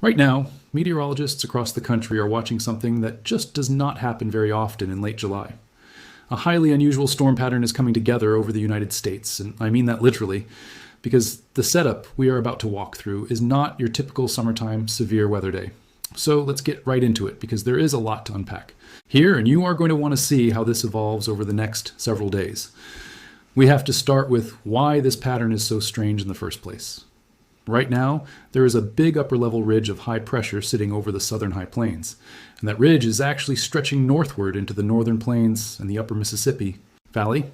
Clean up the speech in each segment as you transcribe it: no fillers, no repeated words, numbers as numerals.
Right now, meteorologists across the country are watching something that just does not happen very often in late July. A highly unusual storm pattern is coming together over the United States, and I mean that literally, because the setup we are about to walk through is not your typical summertime severe weather day. So let's get right into it, because there is a lot to unpack here, and you are going to want to see how this evolves over the next several days. We have to start with why this pattern is so strange in the first place. Right now, there is a big upper-level ridge of high pressure sitting over the southern high plains, and that ridge is actually stretching northward into the northern plains and the upper Mississippi Valley.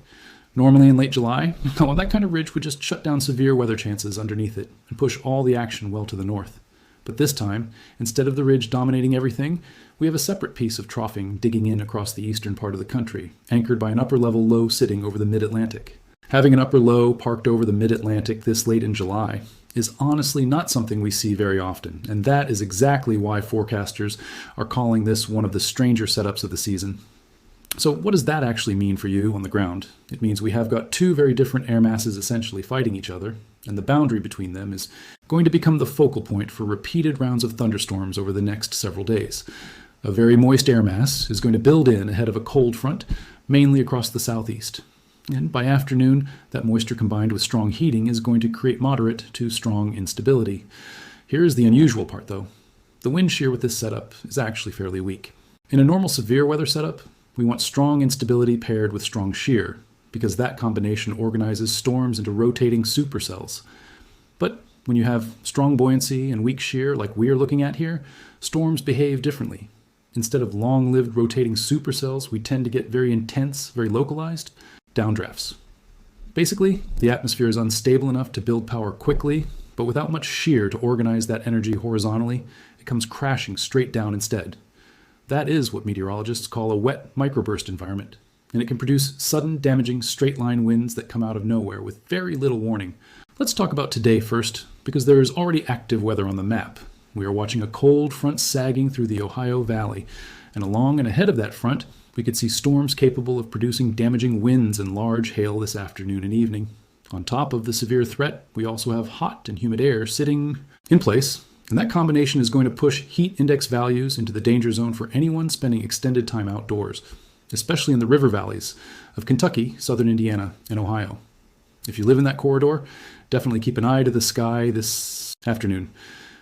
Normally in late July, well, that kind of ridge would just shut down severe weather chances underneath it and push all the action well to the north. But this time, instead of the ridge dominating everything, we have a separate piece of troughing digging in across the eastern part of the country, anchored by an upper-level low sitting over the mid-Atlantic. Having an upper low parked over the mid-Atlantic this late in July is honestly not something we see very often, and that is exactly why forecasters are calling this one of the stranger setups of the season. So what does that actually mean for you on the ground? It means we have got two very different air masses essentially fighting each other, and the boundary between them is going to become the focal point for repeated rounds of thunderstorms over the next several days. A very moist air mass is going to build in ahead of a cold front, mainly across the southeast. And by afternoon, that moisture combined with strong heating is going to create moderate to strong instability. Here's the unusual part, though. The wind shear with this setup is actually fairly weak. In a normal severe weather setup, we want strong instability paired with strong shear, because that combination organizes storms into rotating supercells. But when you have strong buoyancy and weak shear like we are looking at here, storms behave differently. Instead of long-lived rotating supercells, we tend to get very intense, very localized downdrafts. Basically, the atmosphere is unstable enough to build power quickly, but without much shear to organize that energy horizontally, it comes crashing straight down instead. That is what meteorologists call a wet microburst environment, and it can produce sudden, damaging, straight-line winds that come out of nowhere with very little warning. Let's talk about today first, because there is already active weather on the map. We are watching a cold front sagging through the Ohio Valley, and along and ahead of that front, we could see storms capable of producing damaging winds and large hail this afternoon and evening. On top of the severe threat, we also have hot and humid air sitting in place, and that combination is going to push heat index values into the danger zone for anyone spending extended time outdoors, especially in the river valleys of Kentucky, southern Indiana, and Ohio. If you live in that corridor, definitely keep an eye to the sky this afternoon,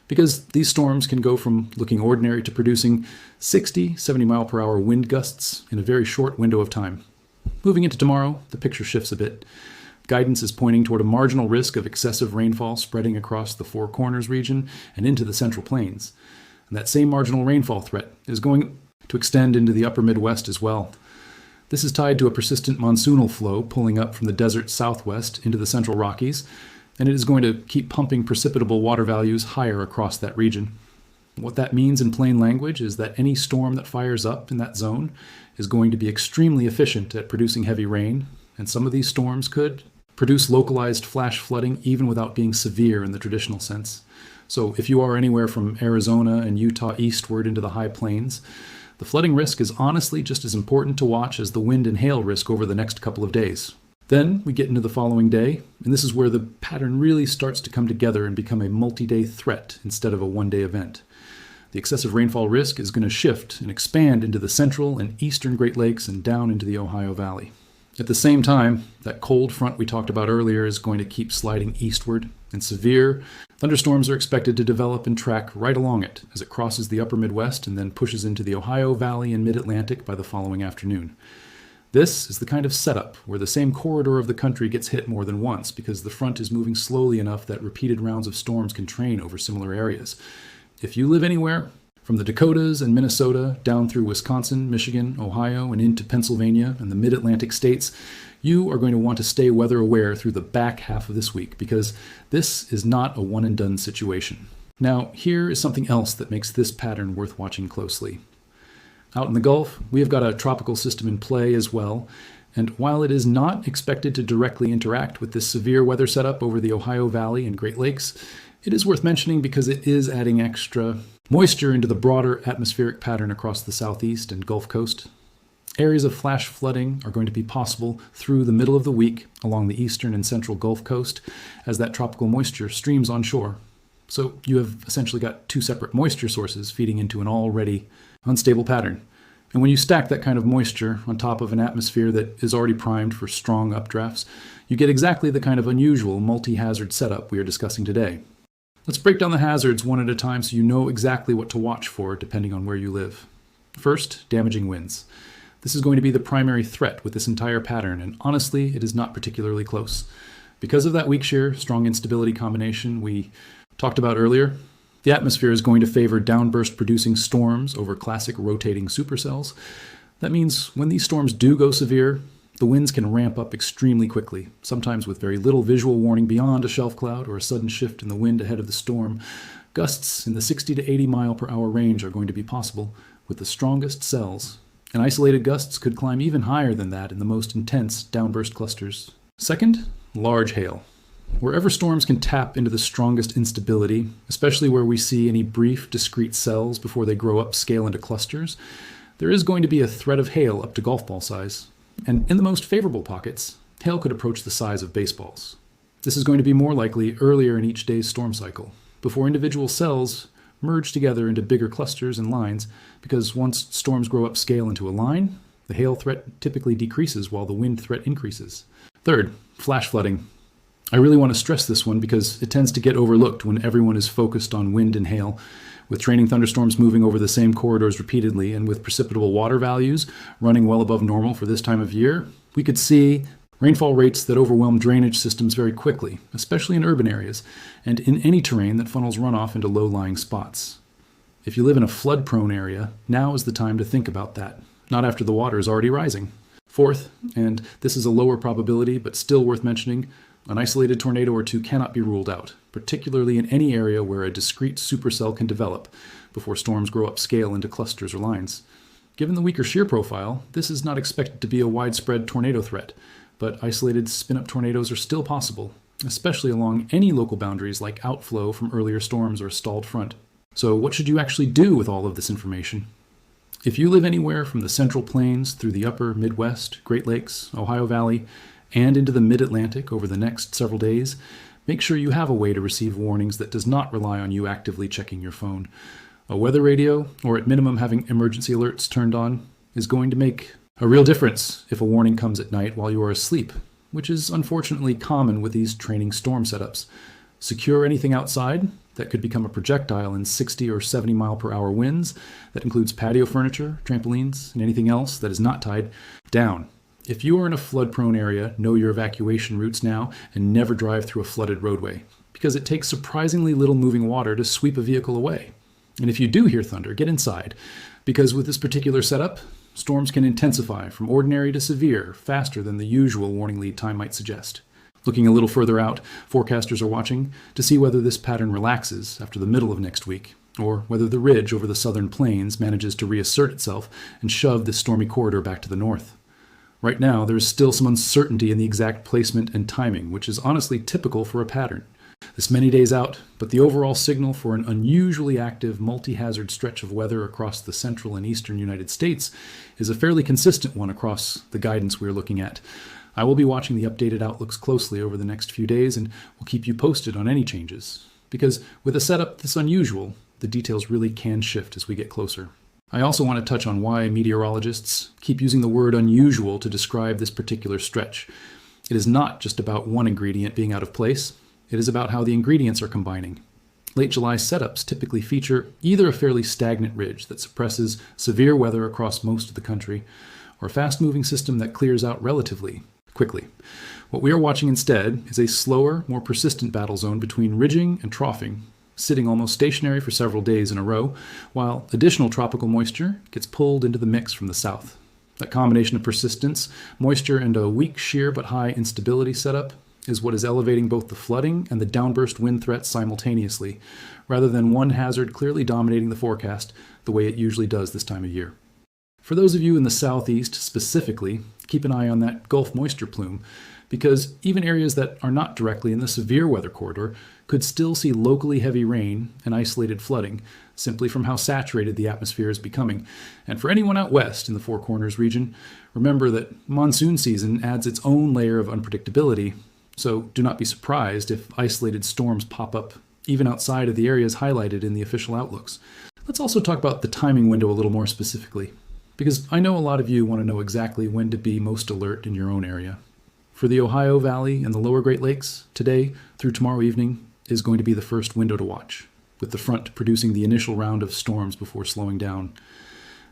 because these storms can go from looking ordinary to producing 60, 70 mile per hour wind gusts in a very short window of time. Moving into tomorrow, the picture shifts a bit. Guidance is pointing toward a marginal risk of excessive rainfall spreading across the Four Corners region and into the Central Plains. And that same marginal rainfall threat is going to extend into the upper Midwest as well. This is tied to a persistent monsoonal flow pulling up from the desert southwest into the Central Rockies, and it is going to keep pumping precipitable water values higher across that region. What that means in plain language is that any storm that fires up in that zone is going to be extremely efficient at producing heavy rain, and some of these storms could produce localized flash flooding even without being severe in the traditional sense. So if you are anywhere from Arizona and Utah eastward into the high plains, the flooding risk is honestly just as important to watch as the wind and hail risk over the next couple of days. Then we get into the following day, and this is where the pattern really starts to come together and become a multi-day threat instead of a one-day event. The excessive rainfall risk is going to shift and expand into the central and eastern Great Lakes and down into the Ohio Valley. At the same time, that cold front we talked about earlier is going to keep sliding eastward, and severe thunderstorms are expected to develop and track right along it as it crosses the upper Midwest and then pushes into the Ohio Valley and mid-Atlantic by the following afternoon. This is the kind of setup where the same corridor of the country gets hit more than once because the front is moving slowly enough that repeated rounds of storms can train over similar areas. If you live anywhere from the Dakotas and Minnesota down through Wisconsin, Michigan, Ohio, and into Pennsylvania and the mid-Atlantic states, you are going to want to stay weather aware through the back half of this week because this is not a one-and-done situation. Now, here is something else that makes this pattern worth watching closely. Out in the Gulf, we have got a tropical system in play as well, and while it is not expected to directly interact with this severe weather setup over the Ohio Valley and Great Lakes, it is worth mentioning because it is adding extra moisture into the broader atmospheric pattern across the southeast and Gulf Coast. Areas of flash flooding are going to be possible through the middle of the week along the eastern and central Gulf Coast as that tropical moisture streams onshore. So you have essentially got two separate moisture sources feeding into an already unstable pattern. And when you stack that kind of moisture on top of an atmosphere that is already primed for strong updrafts, you get exactly the kind of unusual multi-hazard setup we are discussing today. Let's break down the hazards one at a time so you know exactly what to watch for depending on where you live. First, damaging winds. This is going to be the primary threat with this entire pattern, and honestly, it is not particularly close. Because of that weak shear, strong instability combination we talked about earlier, the atmosphere is going to favor downburst-producing storms over classic rotating supercells. That means when these storms do go severe, the winds can ramp up extremely quickly, sometimes with very little visual warning beyond a shelf cloud or a sudden shift in the wind ahead of the storm. Gusts in the 60 to 80 mile per hour range are going to be possible with the strongest cells, and isolated gusts could climb even higher than that in the most intense downburst clusters. Second, large hail. Wherever storms can tap into the strongest instability, especially where we see any brief, discrete cells before they grow up scale into clusters, there is going to be a threat of hail up to golf ball size. And in the most favorable pockets, hail could approach the size of baseballs. This is going to be more likely earlier in each day's storm cycle, before individual cells merge together into bigger clusters and lines, because once storms grow up scale into a line, the hail threat typically decreases while the wind threat increases. Third, flash flooding. I really want to stress this one because it tends to get overlooked when everyone is focused on wind and hail. With training thunderstorms moving over the same corridors repeatedly and with precipitable water values running well above normal for this time of year, we could see rainfall rates that overwhelm drainage systems very quickly, especially in urban areas and in any terrain that funnels runoff into low-lying spots. If you live in a flood-prone area, now is the time to think about that, not after the water is already rising. Fourth, and this is a lower probability but still worth mentioning, an isolated tornado or two cannot be ruled out, particularly in any area where a discrete supercell can develop before storms grow up scale into clusters or lines. Given the weaker shear profile, this is not expected to be a widespread tornado threat, but isolated spin-up tornadoes are still possible, especially along any local boundaries like outflow from earlier storms or a stalled front. So what should you actually do with all of this information? If you live anywhere from the Central Plains through the upper Midwest, Great Lakes, Ohio Valley, and into the mid-Atlantic over the next several days, make sure you have a way to receive warnings that does not rely on you actively checking your phone. A weather radio, or at minimum having emergency alerts turned on, is going to make a real difference if a warning comes at night while you are asleep, which is unfortunately common with these training storm setups. Secure anything outside that could become a projectile in 60 or 70 mile per hour winds. That includes patio furniture, trampolines, and anything else that is not tied down. If you are in a flood-prone area, know your evacuation routes now and never drive through a flooded roadway, because it takes surprisingly little moving water to sweep a vehicle away. And if you do hear thunder, get inside, because with this particular setup, storms can intensify from ordinary to severe faster than the usual warning lead time might suggest. Looking a little further out, forecasters are watching to see whether this pattern relaxes after the middle of next week, or whether the ridge over the southern plains manages to reassert itself and shove this stormy corridor back to the north. Right now, there is still some uncertainty in the exact placement and timing, which is honestly typical for a pattern. This many days out, but the overall signal for an unusually active multi-hazard stretch of weather across the central and eastern United States is a fairly consistent one across the guidance we're looking at. I will be watching the updated outlooks closely over the next few days and will keep you posted on any changes, because with a setup this unusual, the details really can shift as we get closer. I also want to touch on why meteorologists keep using the word unusual to describe this particular stretch. It is not just about one ingredient being out of place, it is about how the ingredients are combining. Late July setups typically feature either a fairly stagnant ridge that suppresses severe weather across most of the country, or a fast-moving system that clears out relatively quickly. What we are watching instead is a slower, more persistent battle zone between ridging and troughing, sitting almost stationary for several days in a row, while additional tropical moisture gets pulled into the mix from the south. That combination of persistence, moisture, and a weak shear but high instability setup is what is elevating both the flooding and the downburst wind threats simultaneously, rather than one hazard clearly dominating the forecast the way it usually does this time of year. For those of you in the southeast specifically, keep an eye on that Gulf moisture plume, because even areas that are not directly in the severe weather corridor could still see locally heavy rain and isolated flooding, simply from how saturated the atmosphere is becoming. And for anyone out west in the Four Corners region, remember that monsoon season adds its own layer of unpredictability, so do not be surprised if isolated storms pop up even outside of the areas highlighted in the official outlooks. Let's also talk about the timing window a little more specifically, because I know a lot of you want to know exactly when to be most alert in your own area. For the Ohio Valley and the lower Great Lakes, today through tomorrow evening is going to be the first window to watch, with the front producing the initial round of storms before slowing down.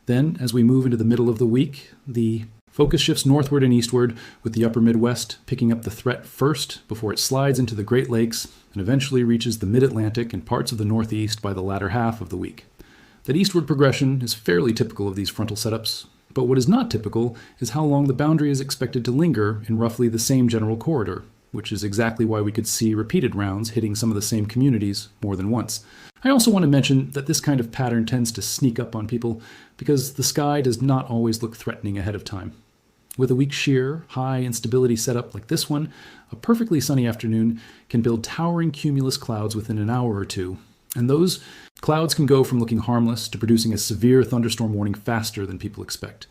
Then, as we move into the middle of the week, the focus shifts northward and eastward, with the upper Midwest picking up the threat first before it slides into the Great Lakes and eventually reaches the mid-Atlantic and parts of the Northeast by the latter half of the week. That eastward progression is fairly typical of these frontal setups, but what is not typical is how long the boundary is expected to linger in roughly the same general corridor, which is exactly why we could see repeated rounds hitting some of the same communities more than once. I also want to mention that this kind of pattern tends to sneak up on people because the sky does not always look threatening ahead of time. With a weak shear, high instability setup like this one, a perfectly sunny afternoon can build towering cumulus clouds within an hour or two, and those clouds can go from looking harmless to producing a severe thunderstorm warning faster than people expect.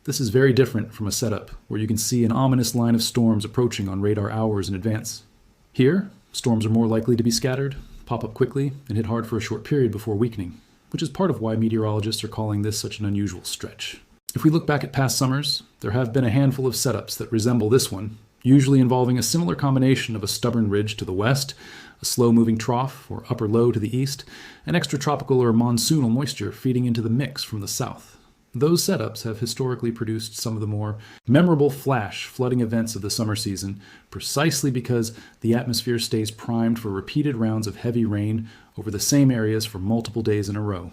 This is very different from a setup where you can see an ominous line of storms approaching on radar hours in advance. Here, storms are more likely to be scattered, pop up quickly, and hit hard for a short period before weakening, which is part of why meteorologists are calling this such an unusual stretch. If we look back at past summers, there have been a handful of setups that resemble this one, usually involving a similar combination of a stubborn ridge to the west, a slow-moving trough or upper low to the east, and extratropical or monsoonal moisture feeding into the mix from the south. Those setups have historically produced some of the more memorable flash flooding events of the summer season, precisely because the atmosphere stays primed for repeated rounds of heavy rain over the same areas for multiple days in a row.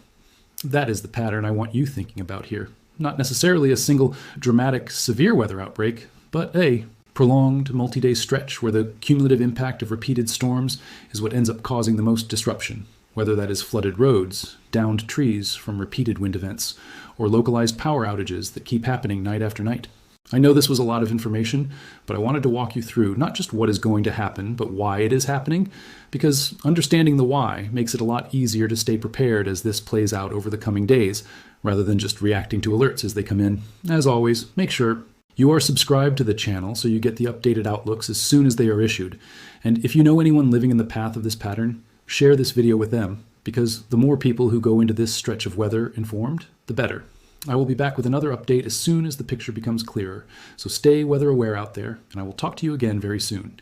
That is the pattern I want you thinking about here. Not necessarily a single dramatic severe weather outbreak, but a prolonged multi-day stretch where the cumulative impact of repeated storms is what ends up causing the most disruption, whether that is flooded roads, downed trees from repeated wind events, or localized power outages that keep happening night after night. I know this was a lot of information, but I wanted to walk you through not just what is going to happen, but why it is happening, because understanding the why makes it a lot easier to stay prepared as this plays out over the coming days, rather than just reacting to alerts as they come in. As always, make sure you are subscribed to the channel so you get the updated outlooks as soon as they are issued. And if you know anyone living in the path of this pattern, share this video with them, because the more people who go into this stretch of weather informed, the better. I will be back with another update as soon as the picture becomes clearer, so stay weather aware out there, and I will talk to you again very soon.